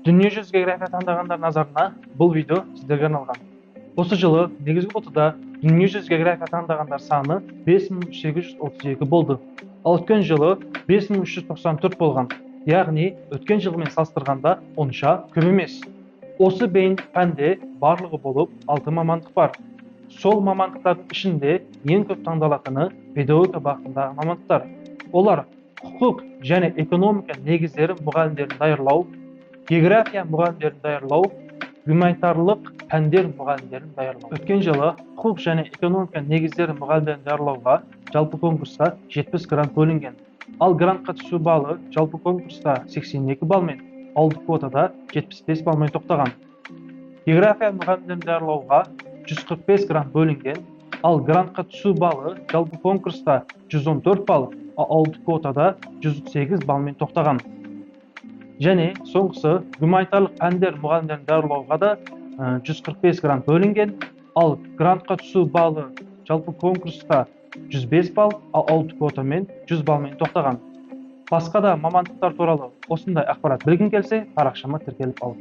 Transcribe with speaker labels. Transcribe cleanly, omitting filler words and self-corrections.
Speaker 1: Дүниежүзі география таңдағандар назарына бұл видео сіздерге арналған. Осы жылы негізгі лотада дүниежүзі география таңдағандар саны 5832 болды. Ал өткен жылы 5394 болған. Яғни өткен жылмен салыстырғанда онша көп емес. Осы бейіндік пәнде барлығы болып 6 мамандық бар. Сол мамандықтардың ішінде ең көп таңдалатыны педагогика бағытындағы мамандықтар. Олар құқық және экономика негіздері мұғалімдерін даярлау, география мұғалімдерін даярлау, гуманитарлық пәндер мұғалімдерін даярлау. Өткен жылы құқық және экономика негіздері мұғалімдерін даярлауға жалпы конкурсқа 70 грант бөлінген. Ал грантқа түсу балы жалпы конкурста 82 балмен, ауылдық квотада 75 балмен тоқтаған. География мұғалімдерін даярлауға 145 грант бөлінген, ал грантқа түсу балы жалпы конкурста 114 бал, ауылдық квотада 108 балмен тоқтаған. Және соңғысы гуманитарлық пәндер мұғалімдерін даярлауға да 145 грант бөлінген, ал грантқа түсу балы жалпы конкурста 105 бал, ал ауылдық квотамен 100 балмен тоқтаған. Басқа да мамандықтар туралы осындай ақпарат білгің келсе, парақшама тіркеліп ал.